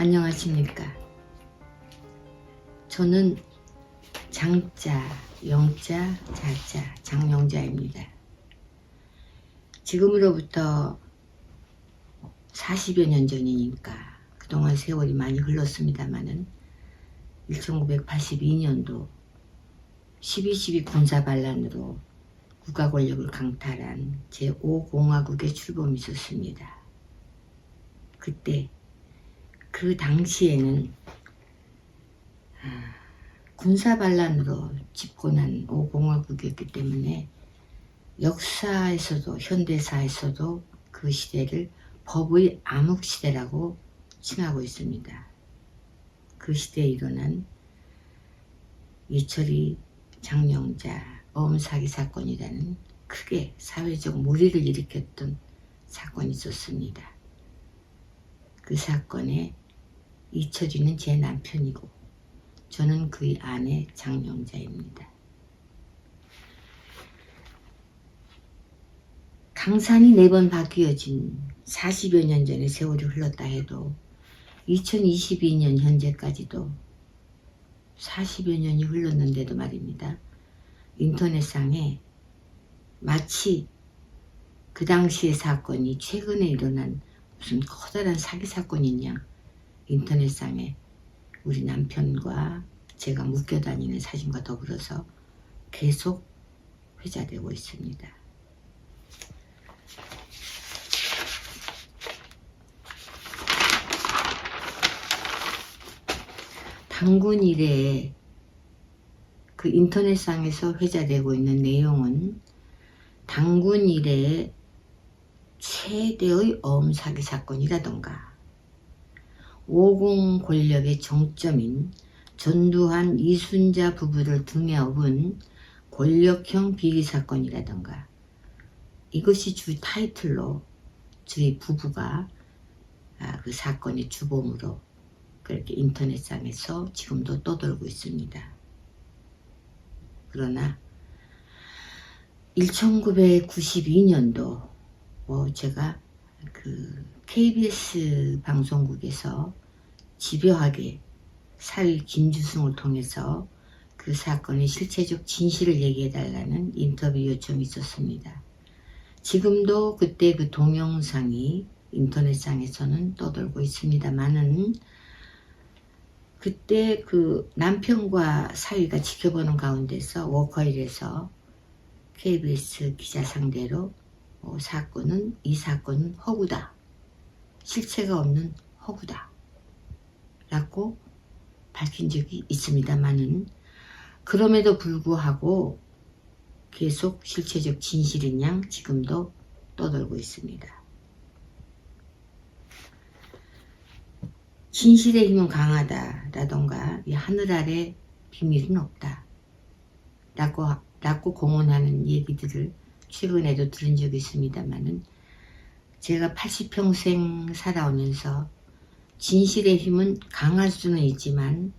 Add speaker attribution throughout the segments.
Speaker 1: 안녕하십니까. 저는 장자, 영자, 자자, 장영자입니다. 지금으로부터 40여 년 전이니까 그동안 세월이 많이 흘렀습니다마는 1982년도 12.12 군사반란으로 국가 권력을 강탈한 제5공화국의 출범이 있었습니다. 그때 그 당시에는 군사반란으로 집권한 5공화국이었기 때문에 역사에서도 현대사에서도 그 시대를 법의 암흑시대라고 칭하고 있습니다. 그 시대에 일어난 이철이 장영자 어음사기 사건이라는 크게 사회적 물의를 일으켰던 사건이 있었습니다. 그 사건에 이철이는 제 남편이고 저는 그의 아내 장영자입니다. 강산이 4번 바뀌어진 40여 년 전의 세월이 흘렀다 해도 2022년 현재까지도 40여 년이 흘렀는데도 말입니다. 인터넷상에 마치 그 당시의 사건이 최근에 일어난 무슨 커다란 사기 사건인 양 인터넷상에 우리 남편과 제가 묶여 다니는 사진과 더불어서 계속 회자되고 있습니다. 단군 이래에 그 인터넷상에서 회자되고 있는 내용은 단군 이래의 최대의 어음 사기 사건이라던가 50 권력의 정점인 전두환 이순자 부부를 등에 업은 권력형 비리 사건이라던가 이것이 주 타이틀로 저희 부부가 그 사건의 주범으로 그렇게 인터넷상에서 지금도 떠돌고 있습니다. 그러나 1992년도 제가 그 KBS 방송국에서 집요하게 사위 김주승을 통해서 그 사건의 실체적 진실을 얘기해달라는 인터뷰 요청이 있었습니다. 지금도 그때 그 동영상이 인터넷상에서는 떠돌고 있습니다만은 그때 그 남편과 사위가 지켜보는 가운데서 워커힐에서 KBS 기자 상대로 이 사건은 허구다. 실체가 없는 허구다. 라고 밝힌 적이 있습니다만은 그럼에도 불구하고 계속 실체적 진실인 양 지금도 떠돌고 있습니다. 진실의 힘은 강하다라던가 이 하늘 아래 비밀은 없다 라고 공언하는 얘기들을 최근에도 들은 적이 있습니다만은 제가 80평생 살아오면서 진실의 힘은 강할 수는 있지만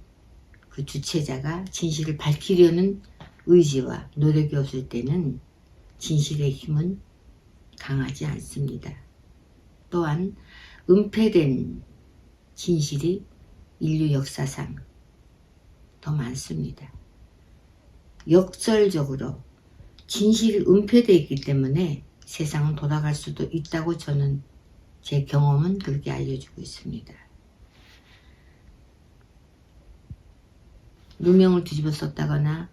Speaker 1: 그 주체자가 진실을 밝히려는 의지와 노력이 없을 때는 진실의 힘은 강하지 않습니다. 또한 은폐된 진실이 인류 역사상 더 많습니다. 역설적으로 진실이 은폐되어 있기 때문에 세상은 돌아갈 수도 있다고 저는 제 경험은 그렇게 알려주고 있습니다. 누명을 뒤집어 썼다거나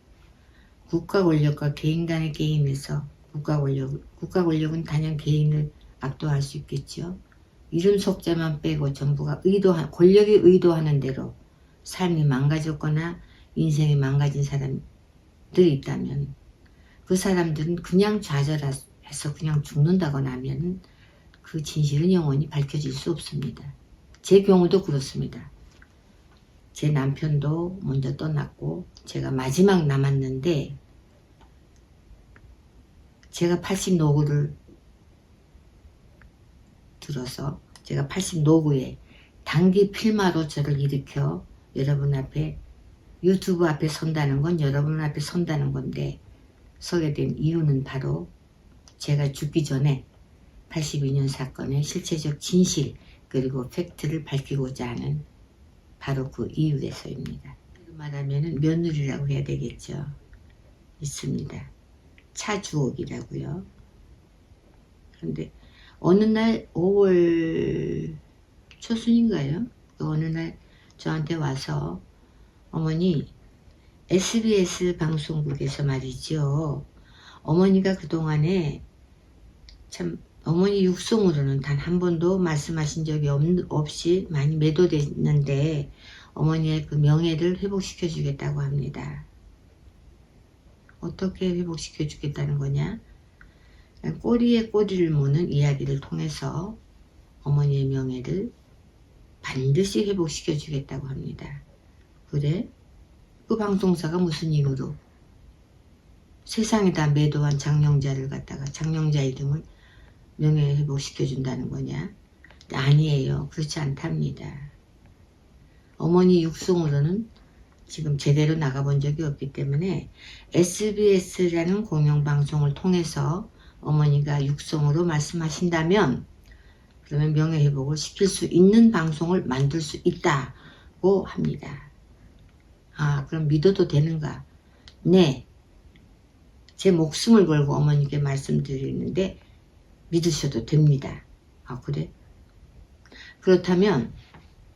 Speaker 1: 국가 권력과 개인 간의 게임에서 국가 권력은 단연 개인을 압도할 수 있겠죠. 이름 속자만 빼고 전부가 권력이 의도하는 대로 삶이 망가졌거나 인생이 망가진 사람들이 있다면 그 사람들은 그냥 좌절해서 그냥 죽는다거나 하면 그 진실은 영원히 밝혀질 수 없습니다. 제 경우도 그렇습니다. 제 남편도 먼저 떠났고 제가 마지막 남았는데 제가 80 노구를 들어서 제가 80 노구에 단기 필마로 저를 일으켜 여러분 앞에 유튜브 앞에 선다는 건 여러분 앞에 선다는 건데 서게 된 이유는 바로 제가 죽기 전에 82년 사건의 실체적 진실 그리고 팩트를 밝히고자 하는 바로 그 이유에서입니다. 말하면 며느리라고 해야 되겠죠. 있습니다. 차주옥이라고요. 그런데 어느 날 5월 초순인가요? 어느 날 저한테 와서 어머니 SBS 방송국에서 말이죠. 어머니가 그동안에 참 어머니 육성으로는 단 한 번도 말씀하신 적이 없이 많이 매도됐는데 어머니의 그 명예를 회복시켜 주겠다고 합니다. 어떻게 회복시켜 주겠다는 거냐? 꼬리에 꼬리를 무는 이야기를 통해서 어머니의 명예를 반드시 회복시켜 주겠다고 합니다. 그래? 그 방송사가 무슨 이유로 세상에다 매도한 장영자를 갖다가 장영자 이름을 명예 회복시켜 준다는 거냐? 아니에요. 그렇지 않답니다. 어머니 육성으로는 지금 제대로 나가본 적이 없기 때문에 SBS라는 공영방송을 통해서 어머니가 육성으로 말씀하신다면 그러면 명예회복을 시킬 수 있는 방송을 만들 수 있다고 합니다. 아, 그럼 믿어도 되는가? 네. 제 목숨을 걸고 어머니께 말씀드리는데 믿으셔도 됩니다. 아, 그래? 그렇다면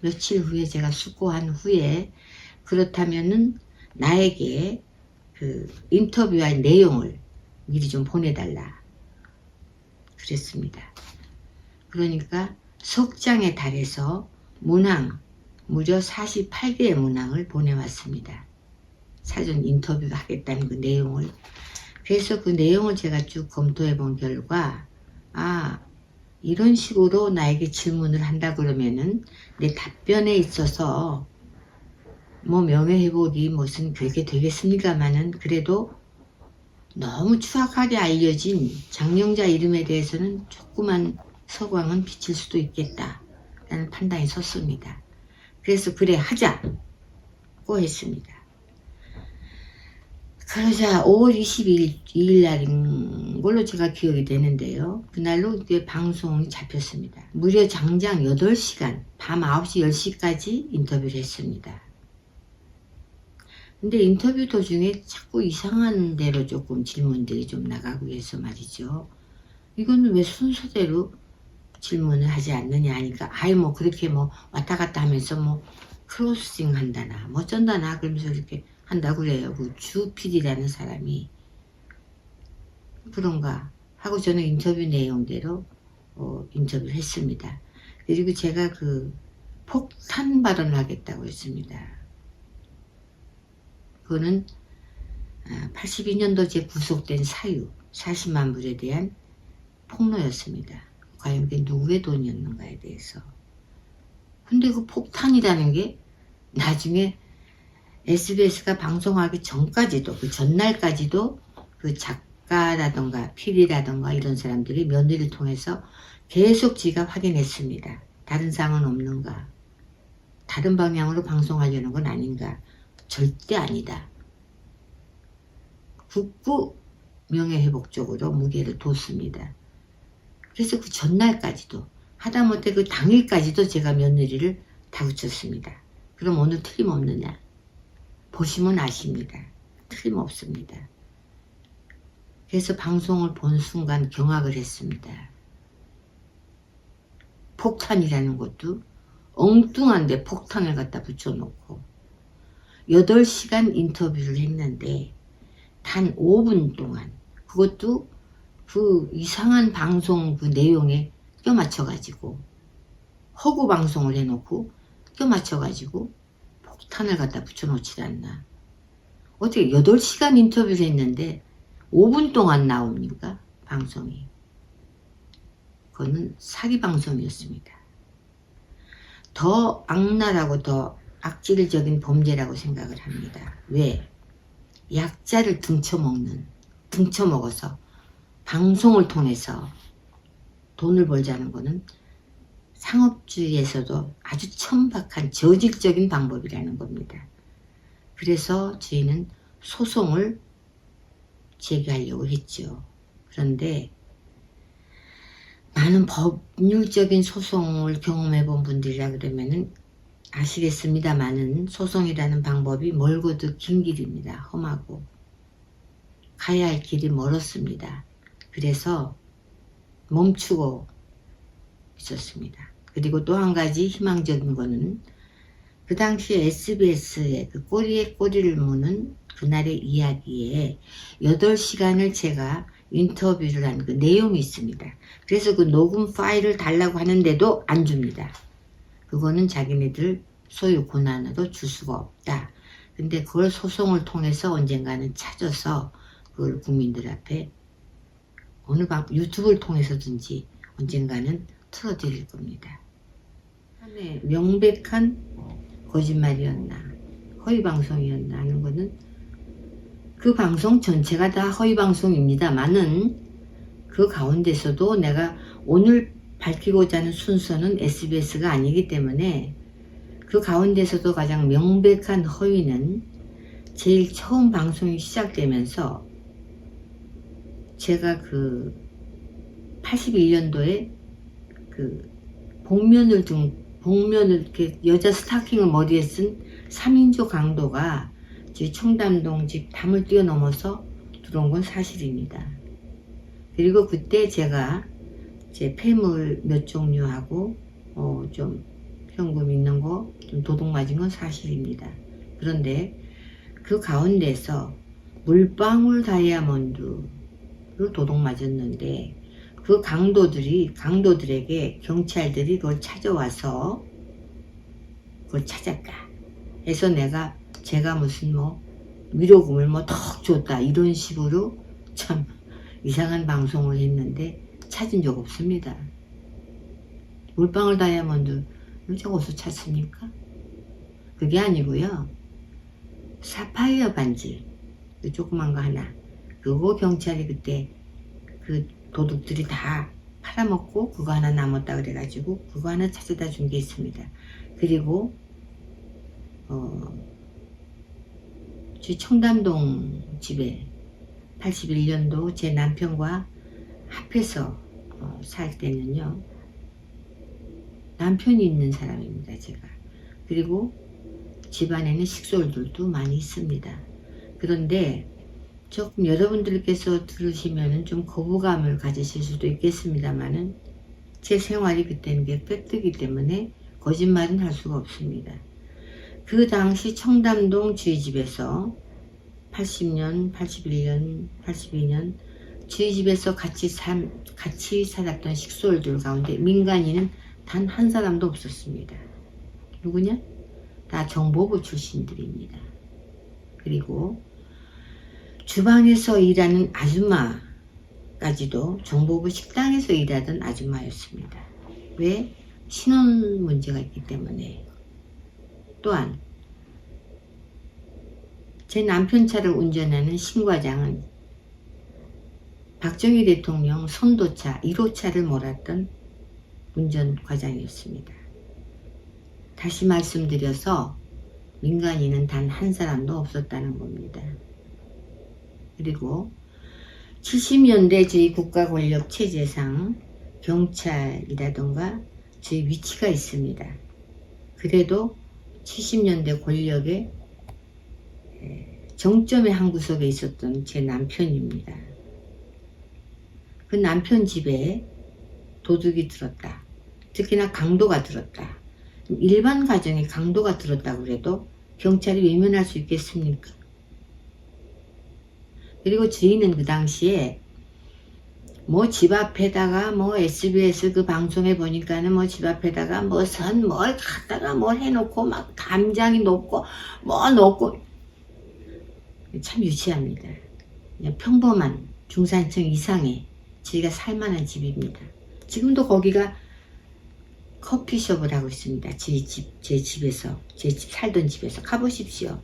Speaker 1: 며칠 후에 제가 숙고한 후에 그렇다면은 나에게 그 인터뷰할 내용을 미리 좀 보내달라 그랬습니다. 그러니까 석장에 달해서 문항 무려 48개의 문항을 보내왔습니다. 사전 인터뷰 하겠다는 그 내용을. 그래서 그 내용을 제가 쭉 검토해 본 결과 이런 식으로 나에게 질문을 한다 그러면은 내 답변에 있어서 뭐 명예회복이 무슨 그게 되겠습니까마는 그래도 너무 추악하게 알려진 장영자 이름에 대해서는 조그만 서광은 비칠 수도 있겠다 라는 판단이 섰습니다. 그래서 그래 하자고 했습니다. 그러자 5월 22일 날인 걸로 제가 기억이 되는데요. 그날로 이제 방송이 잡혔습니다. 무려 장장 8시간 밤 9시 10시까지 인터뷰를 했습니다. 근데 인터뷰 도중에 자꾸 이상한 대로 조금 질문들이 좀 나가고 해서 말이죠. 이거는 왜 순서대로 질문을 하지 않느냐 하니까 뭐 그렇게 뭐 왔다 갔다 하면서 뭐 크로싱 한다나 뭐 어쩐다나 그러면서 이렇게 한다고 그래요. 그 주 PD라는 사람이. 그런가 하고 저는 인터뷰 내용대로 인터뷰를 했습니다. 그리고 제가 그 폭탄 발언을 하겠다고 했습니다. 그거는 82년도에 구속된 사유 40만 불에 대한 폭로였습니다. 과연 그게 누구의 돈이었는가에 대해서. 근데 그 폭탄이라는 게 나중에 SBS가 방송하기 전까지도 그 전날까지도 그 작가라던가 PD라던가 이런 사람들이 며느리를 통해서 계속 지가 확인했습니다. 다른 사항은 없는가? 다른 방향으로 방송하려는 건 아닌가? 절대 아니다. 국구 명예회복 쪽으로 무게를 뒀습니다. 그래서 그 전날까지도 하다못해 그 당일까지도 제가 며느리를 다그쳤습니다. 그럼 오늘 틀림없느냐? 보시면 아십니다. 틀림없습니다. 그래서 방송을 본 순간 경악을 했습니다. 폭탄이라는 것도 엉뚱한데 폭탄을 갖다 붙여놓고 8시간 인터뷰를 했는데 단 5분 동안 그것도 그 이상한 방송 그 내용에 껴맞춰가지고 허구 방송을 해놓고 껴맞춰가지고 폭탄을 갖다 붙여놓지 않나. 어떻게 8시간 인터뷰를 했는데 5분 동안 나옵니까? 방송이. 그거는 사기 방송이었습니다. 더 악랄하고 더 악질적인 범죄라고 생각을 합니다. 왜? 약자를 등쳐먹어서 방송을 통해서 돈을 벌자는 거는 상업주의에서도 아주 천박한 저질적인 방법이라는 겁니다. 그래서 저희는 소송을 제기하려고 했죠. 그런데 많은 법률적인 소송을 경험해 본 분들이라 그러면은 아시겠습니다마는 소송이라는 방법이 멀고도 긴 길입니다. 험하고 가야 할 길이 멀었습니다. 그래서 멈추고 있었습니다. 그리고 또 한 가지 희망적인 거는 그 당시에 SBS의 그 꼬리에 꼬리를 무는 그날의 이야기에 8시간을 제가 인터뷰를 한 그 내용이 있습니다. 그래서 그 녹음 파일을 달라고 하는데도 안 줍니다. 그거는 자기네들 소유 권한으로 줄 수가 없다. 근데 그걸 소송을 통해서 언젠가는 찾아서 그걸 국민들 앞에 어느 유튜브를 통해서든지 언젠가는 틀어드릴 겁니다. 명백한 거짓말이었나 허위방송이었나 하는 것은 그 방송 전체가 다 허위방송입니다만은 그 가운데서도 내가 오늘 밝히고자 하는 순서는 SBS가 아니기 때문에 그 가운데서도 가장 명백한 허위는 제일 처음 방송이 시작되면서 제가 그 81년도에 그 복면을 이렇게 여자 스타킹을 머리에 쓴 3인조 강도가 제 청담동 집 담을 뛰어넘어서 들어온 건 사실입니다. 그리고 그때 제가 제 폐물 몇 종류하고 좀 현금 있는 거 좀 도둑 맞은 건 사실입니다. 그런데 그 가운데서 물방울 다이아몬드를 도둑 맞았는데 그 강도들에게 경찰들이 그걸 찾아와서 그걸 찾았다 해서 제가 무슨 위로금을 턱 줬다 이런 식으로 참 이상한 방송을 했는데 찾은 적 없습니다. 물방울 다이아몬드 저거 어디서 찾습니까? 그게 아니고요. 사파이어 반지 그 조그만 거 하나 그거 경찰이 그때 그 도둑들이 다 팔아먹고 그거 하나 남았다 그래가지고 그거 하나 찾아다 준 게 있습니다. 그리고 제 청담동 집에 81년도 제 남편과 합해서 살 때는요. 남편이 있는 사람입니다. 제가. 그리고 집안에는 식솔들도 많이 있습니다. 그런데 조금 여러분들께서 들으시면 좀 거부감을 가지실 수도 있겠습니다만은 제 생활이 그때는 게 팩트이기 때문에 거짓말은 할 수가 없습니다. 그 당시 청담동 저희 집에서 80년, 81년, 82년 저희 집에서 같이 살았던 식솔들 가운데 민간인은 단 한 사람도 없었습니다. 누구냐? 다 정보부 출신들입니다. 그리고 주방에서 일하는 아줌마까지도 정보부 식당에서 일하던 아줌마였습니다. 왜? 신원 문제가 있기 때문에. 또한 제 남편 차를 운전하는 신과장은 박정희 대통령 선도차 1호차를 몰았던 운전과장이었습니다. 다시 말씀드려서 민간인은 단 한 사람도 없었다는 겁니다. 그리고 70년대 저희 국가 권력 체제상 경찰이라던가 저희 위치가 있습니다. 그래도 70년대 권력의 정점의 한 구석에 있었던 제 남편입니다. 그 남편 집에 도둑이 들었다. 특히나 강도가 들었다. 일반 가정에 강도가 들었다고 그래도 경찰이 외면할 수 있겠습니까? 그리고 저희는 그 당시에 집 앞에다가 SBS 그 방송에 보니까는 집 앞에다가 뭘 갖다가 해놓고 막 담장이 높고 놓고 참 유치합니다. 그냥 평범한 중산층 이상의 저희가 살만한 집입니다. 지금도 거기가 커피숍을 하고 있습니다. 제 집 살던 집에서 가보십시오.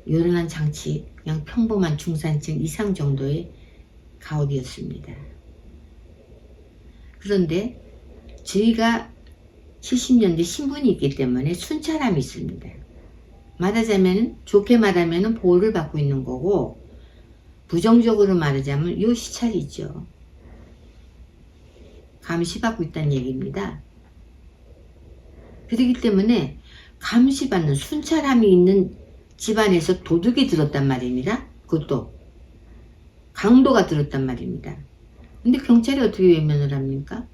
Speaker 1: 요란한 장치, 그냥 평범한 중산층 이상 정도의 가옥이었습니다. 그런데 저희가 70년대 신분이 있기 때문에 순찰함이 있습니다. 말하자면 좋게 말하면 보호를 받고 있는 거고 부정적으로 말하자면 요 시찰이죠. 감시받고 있다는 얘기입니다. 그렇기 때문에 감시받는 순찰함이 있는 집안에서 도둑이 들었단 말입니다. 그것도 강도가 들었단 말입니다. 근데 경찰이 어떻게 외면을 합니까?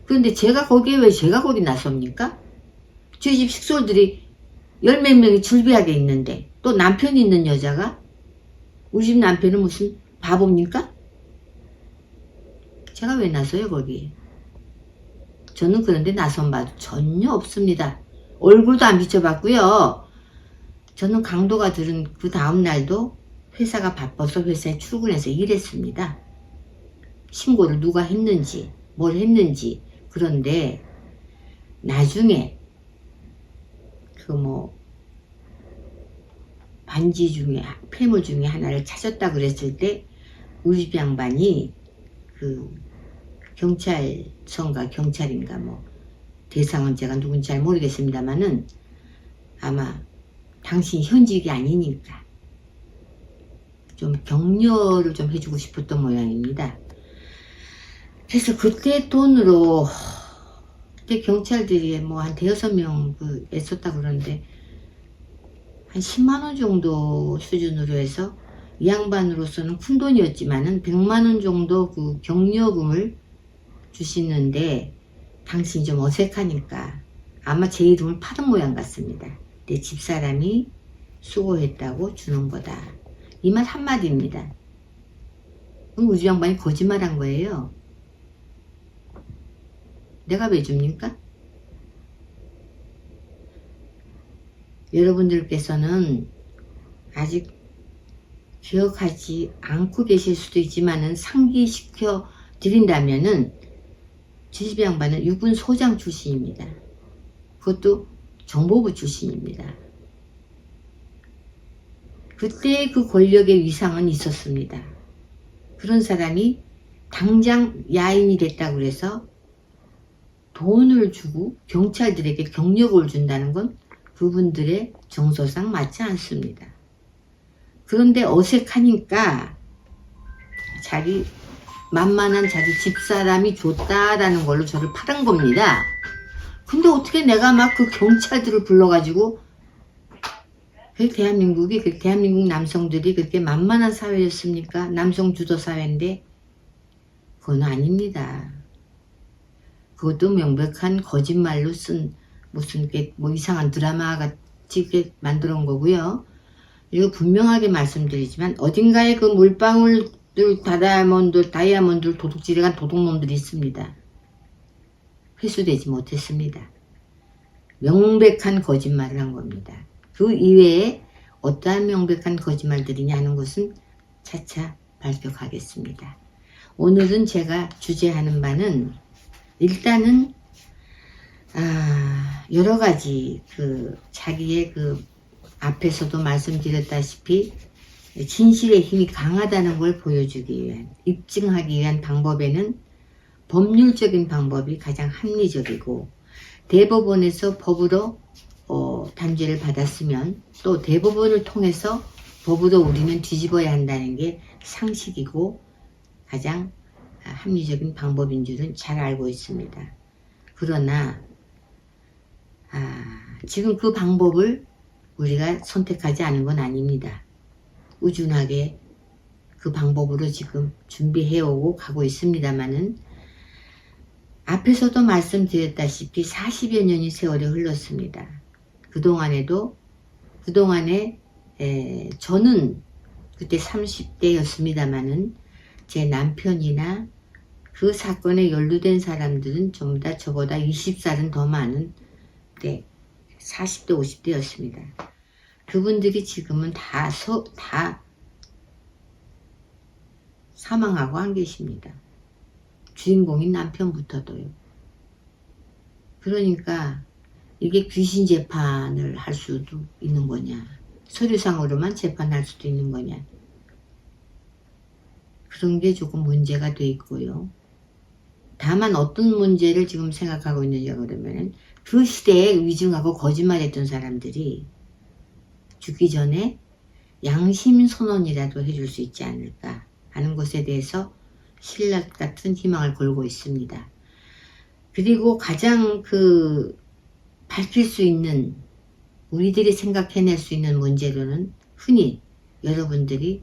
Speaker 1: 그런데 제가 거기 나섭니까? 저희 집 식솔들이 열 몇 명이 줄비하게 있는데 또 남편이 있는 여자가 우리 집 남편은 무슨 바보입니까? 제가 왜 나서요 거기에? 저는 그런데 나선 바도 전혀 없습니다. 얼굴도 안 비춰봤고요. 저는 강도가 들은 그 다음 날도 회사가 바빠서 회사에 출근해서 일했습니다. 신고를 누가 했는지 뭘 했는지. 그런데 나중에 반지 중에 폐물 중에 하나를 찾았다 그랬을 때 우리 집 양반이 경찰서인가 경찰인가 대상은 제가 누군지 잘 모르겠습니다만은 아마 당신 현직이 아니니까 좀 격려를 좀 해주고 싶었던 모양입니다. 그래서 그때 돈으로 그때 경찰들이 한 대여섯 명 애썼다 그러는데 한 10만원 정도 수준으로 해서 이 양반으로서는 큰 돈이었지만은 100만원 정도 격려금을 주시는데 당신이 좀 어색하니까 아마 제 이름을 파는 모양 같습니다. 내 집사람이 수고했다고 주는 거다. 이 말 한마디입니다. 우리 양반이 거짓말한 거예요. 내가 왜 줍니까? 여러분들께서는 아직 기억하지 않고 계실 수도 있지만은 상기시켜 드린다면은 지집 양반은 육군 소장 출신입니다. 그것도 정보부 출신입니다. 그때 그 권력의 위상은 있었습니다. 그런 사람이 당장 야인이 됐다고 해서 돈을 주고 경찰들에게 경력을 준다는 건 그분들의 정서상 맞지 않습니다. 그런데 어색하니까 만만한 자기 집사람이 줬다라는 걸로 저를 팔은 겁니다. 근데 어떻게 내가 막 그 경찰들을 불러가지고 대한민국 남성들이 그렇게 만만한 사회였습니까? 남성 주도 사회인데 그건 아닙니다. 그것도 명백한 거짓말로 쓴 무슨 이상한 드라마 같이 만들어 온 거고요. 그리고 분명하게 말씀드리지만 어딘가에 그 물방울들 다이아몬드 도둑질에 간 도둑놈들이 있습니다. 회수되지 못했습니다. 명백한 거짓말을 한 겁니다. 그 이외에 어떠한 명백한 거짓말들이냐 하는 것은 차차 발표하겠습니다. 오늘은 제가 주제하는 바는 일단은 여러가지 자기의 앞에서도 말씀드렸다시피 진실의 힘이 강하다는 걸 보여주기 위한, 입증하기 위한 방법에는 법률적인 방법이 가장 합리적이고, 대법원에서 법으로 단죄를 받았으면 또 대법원을 통해서 법으로 우리는 뒤집어야 한다는 게 상식이고 가장 합리적인 방법인 줄은 잘 알고 있습니다. 그러나 지금 그 방법을 우리가 선택하지 않은 건 아닙니다. 꾸준하게 그 방법으로 지금 준비해오고 가고 있습니다만은 앞에서도 말씀드렸다시피 40여 년의 세월이 흘렀습니다. 그동안에 저는 그때 30대였습니다만은 제 남편이나 그 사건에 연루된 사람들은 전부 다 저보다 20살은 더 많은 40대 50대였습니다. 그분들이 지금은 다 사망하고 안 계십니다. 주인공인 남편부터도요. 그러니까 이게 귀신 재판을 할 수도 있는 거냐, 서류상으로만 재판할 수도 있는 거냐, 그런 게 조금 문제가 돼 있고요. 다만 어떤 문제를 지금 생각하고 있느냐 그러면 그 시대에 위증하고 거짓말했던 사람들이 죽기 전에 양심 선언이라도 해줄 수 있지 않을까 하는 것에 대해서 신라 같은 희망을 걸고 있습니다. 그리고 가장 밝힐 수 있는, 우리들이 생각해낼 수 있는 문제로는 흔히 여러분들이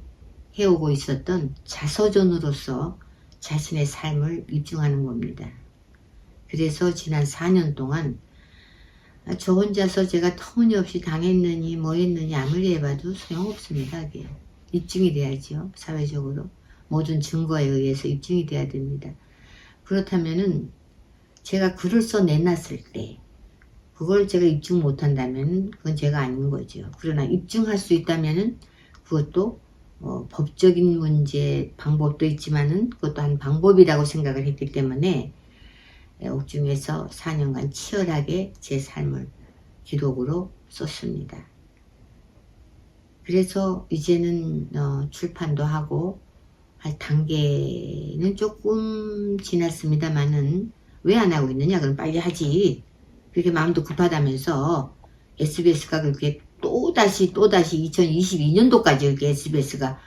Speaker 1: 해오고 있었던 자서전으로서 자신의 삶을 입증하는 겁니다. 그래서 지난 4년 동안 저 혼자서 제가 터무니없이 당했느니 뭐 했느니 아무리 해봐도 소용없습니다. 그게 입증이 돼야죠. 사회적으로 모든 증거에 의해서 입증이 돼야 됩니다. 그렇다면은 제가 글을 써내놨을 때 그걸 제가 입증 못한다면 그건 제가 아닌 거죠. 그러나 입증할 수 있다면은 그것도 법적인 문제 방법도 있지만은 그것도 한 방법이라고 생각을 했기 때문에 옥중에서 4년간 치열하게 제 삶을 기록으로 썼습니다. 그래서 이제는 출판도 하고 할 단계는 조금 지났습니다만은 왜 안 하고 있느냐? 그럼 빨리 하지. 그렇게 마음도 급하다면서 SBS가 그렇게 또다시 2022년도까지 이렇게 SBS가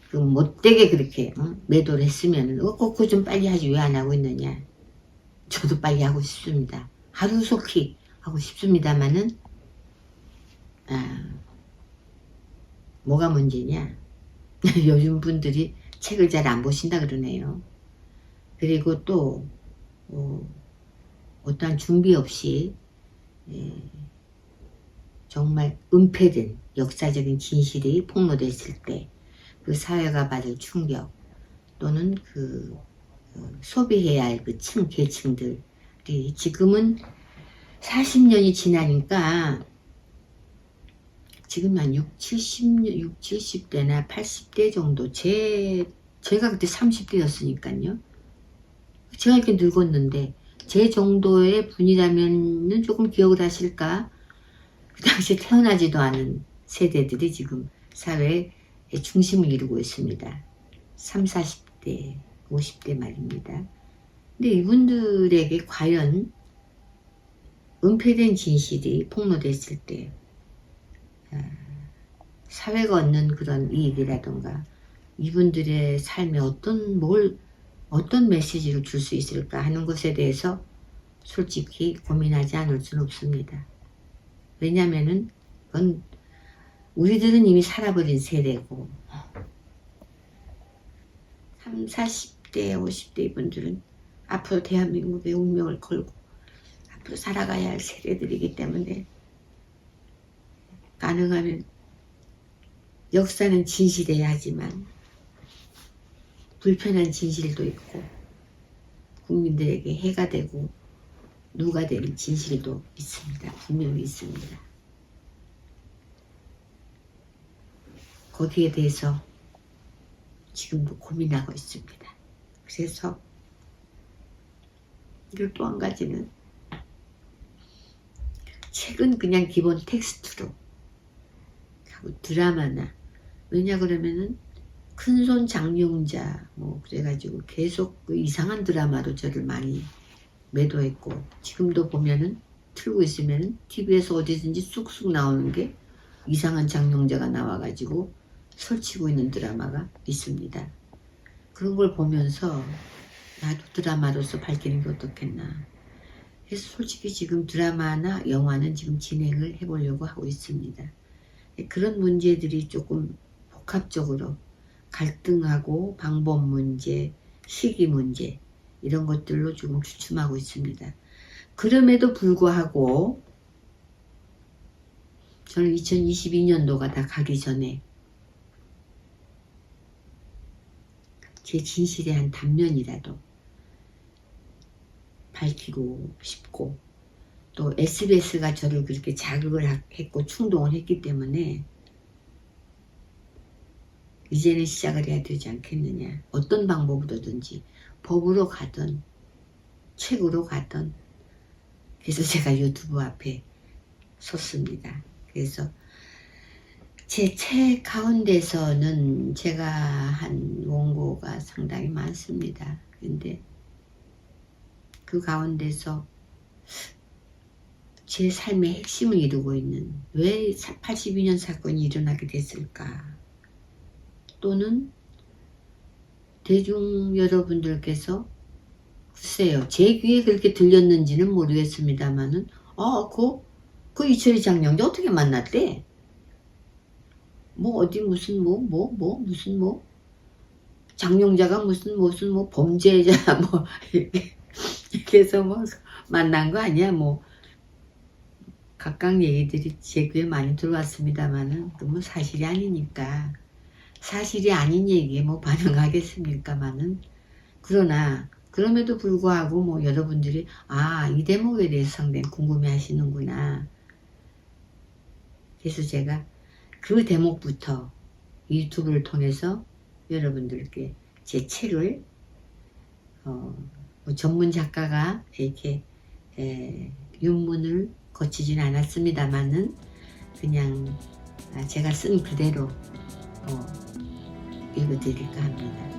Speaker 1: 그 못되게 그렇게 매도를 했으면 꼭 좀 빨리 하지 왜 안 하고 있느냐. 저도 빨리 하고 싶습니다. 하루속히 하고 싶습니다만은 뭐가 문제냐. 요즘 분들이 책을 잘 안 보신다 그러네요. 그리고 또 어떠한 준비 없이 정말 은폐된 역사적인 진실이 폭로됐을 때 그 사회가 받을 충격 또는 그 소비해야 할 그 계층들이 지금은 40년이 지나니까 지금 한 70대나 80대 정도 제가 그때 30대였으니까요. 제가 이렇게 늙었는데 제 정도의 분이라면 조금 기억을 하실까? 그 당시에 태어나지도 않은 세대들이 지금 사회의 중심을 이루고 있습니다. 30, 40대, 50대 말입니다. 근데 이분들에게 과연 은폐된 진실이 폭로됐을 때 사회가 얻는 그런 이익이라던가 이분들의 삶에 어떤 메시지를 줄 수 있을까 하는 것에 대해서 솔직히 고민하지 않을 수는 없습니다. 왜냐면은 그건 우리들은 이미 살아버린 세대고 30, 40대, 50대 이분들은 앞으로 대한민국의 운명을 걸고 앞으로 살아가야 할 세대들이기 때문에 가능하면 역사는 진실해야 하지만 불편한 진실도 있고 국민들에게 해가 되고 누가 되는 진실도 있습니다. 분명히 있습니다. 거기에 대해서 지금도 고민하고 있습니다. 그래서 그리고 또 한 가지는 책은 그냥 기본 텍스트로 하고 드라마나 왜냐 그러면은 큰손 장용자 뭐 그래가지고 계속 그 이상한 드라마로 저를 많이 매도했고 지금도 보면은 틀고 있으면은 TV에서 어디든지 쑥쑥 나오는 게 이상한 장용자가 나와가지고 설치고 있는 드라마가 있습니다. 그런 걸 보면서 나도 드라마로서 밝히는 게 어떻겠나. 그래서 솔직히 지금 드라마나 영화는 지금 진행을 해보려고 하고 있습니다. 그런 문제들이 조금 복합적으로 갈등하고 방법 문제, 시기 문제 이런 것들로 조금 주춤하고 있습니다. 그럼에도 불구하고 저는 2022년도가 다 가기 전에 제 진실의 한 단면이라도 밝히고 싶고 또 SBS가 저를 그렇게 자극을 했고 충동을 했기 때문에 이제는 시작을 해야 되지 않겠느냐. 어떤 방법으로든지 법으로 가든 책으로 가든 그래서 제가 유튜브 앞에 섰습니다. 그래서 제 책 가운데서는 제가 한 원고가 상당히 많습니다. 근데 그 가운데서 제 삶의 핵심을 이루고 있는 왜 82년 사건이 일어나게 됐을까 또는 대중 여러분들께서 글쎄요 제 귀에 그렇게 들렸는지는 모르겠습니다만은 그 이철희 장영자 어떻게 만났대? 뭐 어디 무슨 무슨 장영자가 무슨 범죄자 뭐 이렇게 해서 뭐 만난 거 아니야? 뭐 각각 얘기들이 제 귀에 많이 들어왔습니다만은 뭐 사실이 아니니까 사실이 아닌 얘기에 뭐 반응하겠습니까마는 그러나 그럼에도 불구하고 뭐 여러분들이 이 대목에 대해서 상당히 궁금해 하시는구나. 그래서 제가 그 대목부터 유튜브를 통해서 여러분들께 제 책을 뭐 전문 작가가 이렇게 윤문을 거치진 않았습니다만은 그냥 제가 쓴 그대로 읽어드릴까 합니다.